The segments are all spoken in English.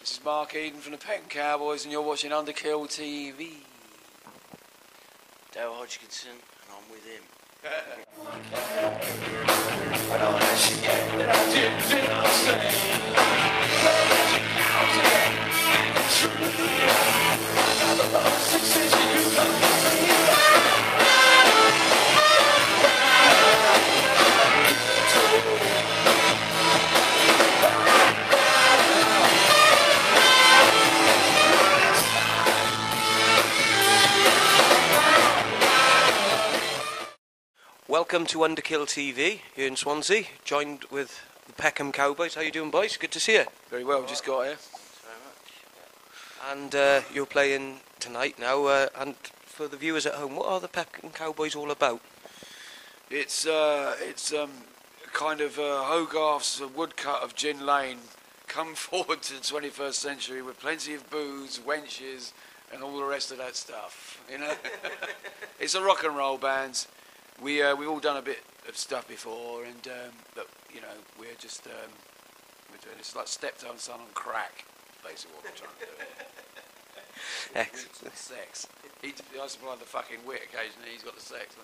This is Mark Eden from the Peckham Cowboys, and you're watching Underkill TV. Dale Hodgkinson, and I'm with him. Welcome to Underkill TV here in Swansea, joined with the Peckham Cowboys. How you doing, boys? Good to see you. Very well, just got here. Thanks very much. And you're playing tonight now, and for the viewers at home, what are the Peckham Cowboys all about? It's kind of Hogarth's woodcut of Gin Lane come forward to the 21st century with plenty of booze, wenches, and all the rest of that stuff. You know, it's a rock and roll band. We've all done a bit of stuff before, and but you know, we're just we're doing it's like stepdad son on crack, basically what we're trying to do. Excellent. Sex. I supply the fucking wit occasionally. He's got the sex.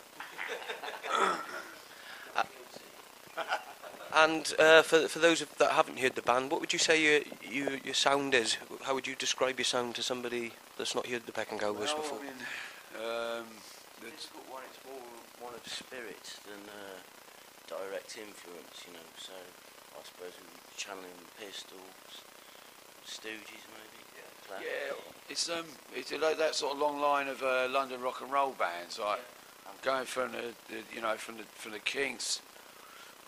And for those that haven't heard the band, what would you say your sound is? How would you describe your sound to somebody that's not heard the Peckham Cowboys before? I mean, It's more one of spirit than direct influence, you know. So I suppose we're channeling the Pistols, Stooges, maybe. yeah, it's like that sort of long line of London rock and roll bands, like going from the Kinks,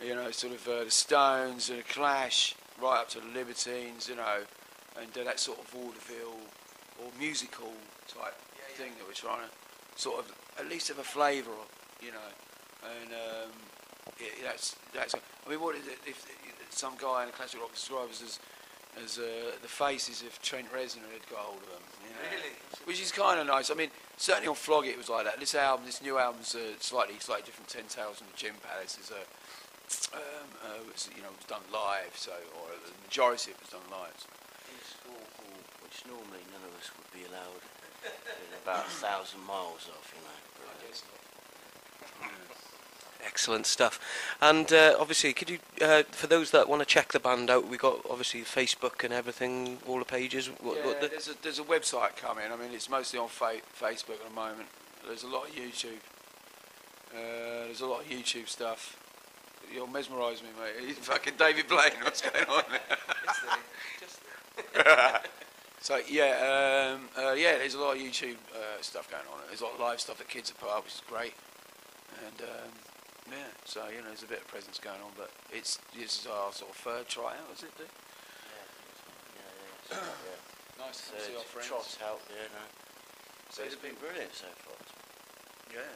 you know, sort of the Stones and the Clash, right up to the Libertines, you know, and that sort of vaudeville or musical type thing that we're trying to sort of at least have a flavour of, you know, and that's. I mean, what is it if some guy in a classic rock describes as the faces if Trent Reznor had got hold of them, you know? Really? Which is kind of nice. I mean, certainly on Flog it was like that. This new album's slightly different. 10 Tales from the Gym Palace is was, you know, was done live, so or the majority of it was done live. So. In a school hall, which normally none of us would be allowed. About 1,000 miles off, you know. I guess not. Excellent stuff. And obviously, could you, for those that want to check the band out, we got obviously Facebook and everything, all the pages. There's a website coming. I mean, it's mostly on Facebook at the moment. There's a lot of YouTube. There's a lot of YouTube stuff. You'll mesmerise me, mate. He's fucking David Blaine. What's going on? So there's a lot of YouTube stuff going on. There's a lot of live stuff that kids are put up, which is great. And so you know, there's a bit of presence going on, but this is our sort of third tryout, is it? Yeah. Nice to see our friends. Trot's out there now. So it's been brilliant so far. Yeah.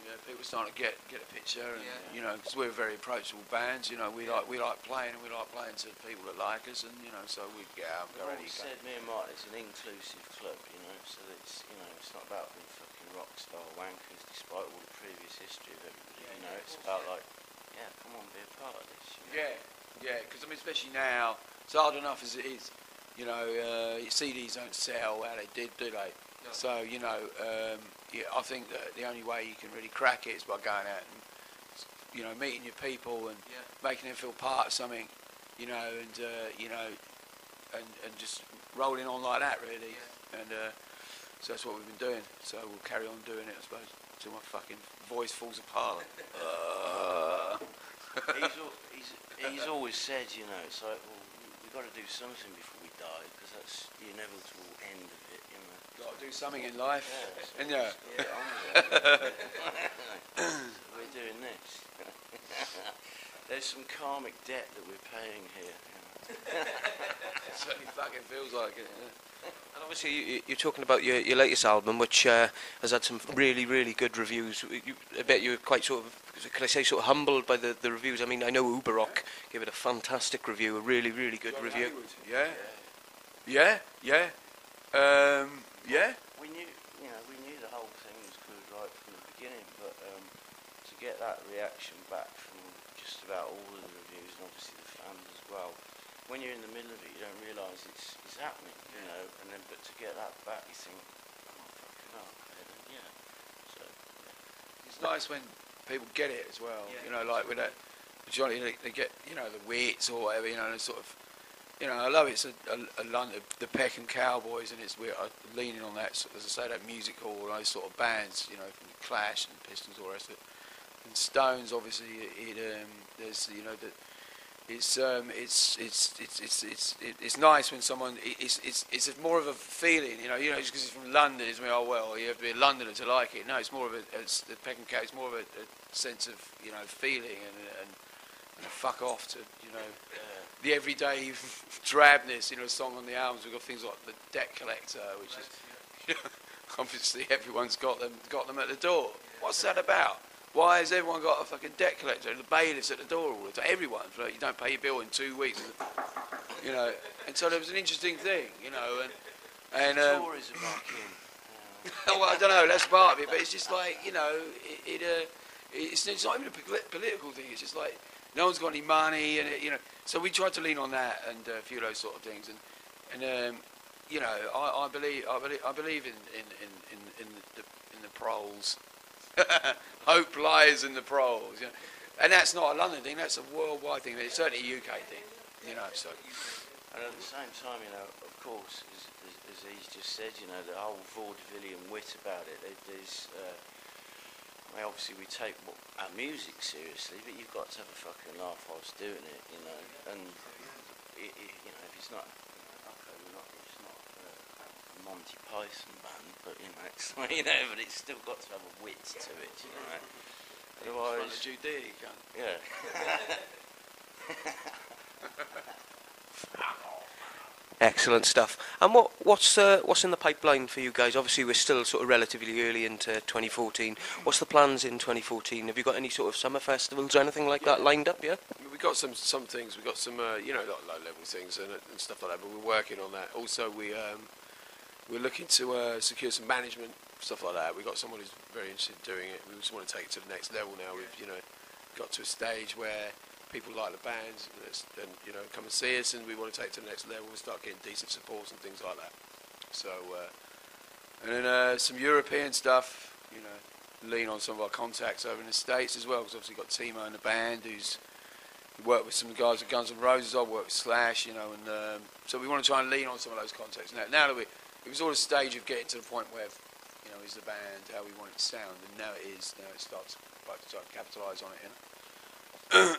Yeah, people starting to get a picture, and you know, because we're very approachable bands. You know, we like playing, and we like playing to people that like us, and you know, so we get out and go ready. Said me and Mark, it's an inclusive club, you know, so that it's, you know, it's not about being fucking rock star wankers, despite all the previous history of everybody. You know, it's about like, come on, be a part of this. You know? Yeah, because I mean, especially now, it's hard enough as it is. You know, CDs don't sell how they did, do they? No. So you know, I think that the only way you can really crack it is by going out and, you know, meeting your people and making them feel part of something, you know, and and just rolling on like that, really. And so that's what we've been doing. So we'll carry on doing it, I suppose, until my fucking voice falls apart. He's always said, you know, it's like, well, we've got to do something before we die, because that's the inevitable end of it, you know. Got to do something in life, and we're doing this. There's some karmic debt that we're paying here. You know. It certainly fucking feels like it. Yeah. And obviously, you're talking about your latest album, which has had some really, really good reviews. I bet you were quite sort of, can I say, sort of humbled by the reviews. I mean, I know Uberrock gave it a fantastic review, a really, really good review. Yeah. We knew the whole thing was good right from the beginning, but to get that reaction back from just about all of the reviews, and obviously the fans as well, when you're in the middle of it, you don't realise it's happening, you know, and then but to get that back, you think, oh fucking hell, okay, then, yeah. So yeah. It's nice when people get it as well. You know, like with that Johnny, they get, you know, the wits or whatever. You know, and sort of, you know, I love it. It's a London, the Peckham Cowboys, and it's we're leaning on that, as I say, that music hall, and those sort of bands. You know, from the Clash and Pistols, all the rest of it. And Stones, obviously, there's, you know, that. It's nice when someone it's more of a feeling, you know, just because it's from London, it's oh well, you have to be a Londoner to like it. No, it's more of the Peckham Cow. It's more of a sense of, you know, feeling and a fuck off to, you know, the everyday drabness. You know, a song on the albums. We've got things like the Debt Collector, which is, you know, obviously everyone's got them at the door. What's that about? Why has everyone got a fucking debt collector and the bailiffs at the door all the time? Everyone, like, you don't pay your bill in 2 weeks, you know. And so there was an interesting thing, you know, and tourism back in. well, I don't know, that's part of it, but it's just like, you know, it's not even a political thing. It's just like no one's got any money, and you know. So we tried to lean on that and a few of those sort of things, and you know, I believe in the proles. Hope lies in the proles, you know. And that's not a London thing, that's a worldwide thing. It's certainly a UK thing, you know. So, and at the same time, you know, of course, as he's just said, you know, the whole vaudevillian wit about it. There's, I mean, obviously we take our music seriously, but you've got to have a fucking laugh whilst doing it, you know. And you know, if it's not, okay, it's not a Monty Python band, but you know, it's like, you know, but it's still got to have a wit to it, you know. Otherwise, Judy, yeah. Excellent stuff. And what's in the pipeline for you guys? Obviously, we're still sort of relatively early into 2014. What's the plans in 2014? Have you got any sort of summer festivals or anything like that lined up? Yeah. We've got some things. We've got some you know, low-level things and stuff like that. But we're working on that. Also, we're looking to secure some management, stuff like that. We've got someone who's very interested in doing it. We just want to take it to the next level now. We've, you know, got to a stage where people like the bands and, you know, come and see us, and we want to take it to the next level and start getting decent supports and things like that. So, and then some European stuff, you know, lean on some of our contacts over in the States as well, because obviously got Timo in the band who's worked with some guys at Guns N' Roses. I've worked with Slash, you know, and so we want to try and lean on some of those contacts. Now that it was all a stage of getting to the point where, you know, is the band how we want it to sound, and now it is. Now it starts to capitalise on it, you know.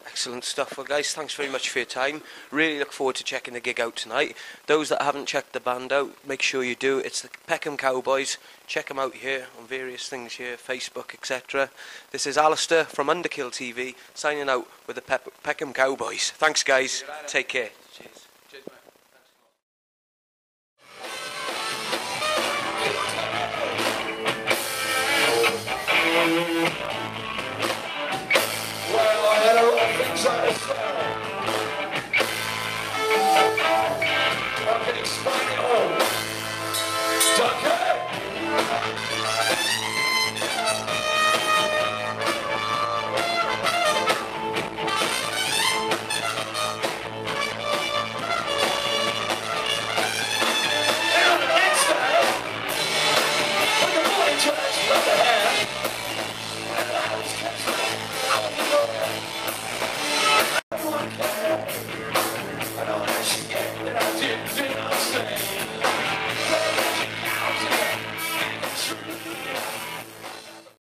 Excellent stuff. Well, guys, thanks very much for your time. Really look forward to checking the gig out tonight. Those that haven't checked the band out, make sure you do. It's the Peckham Cowboys. Check them out here on various things here, Facebook, etc. This is Alistair from Underkill TV signing out with the Peckham Cowboys. Thanks, guys. Take care.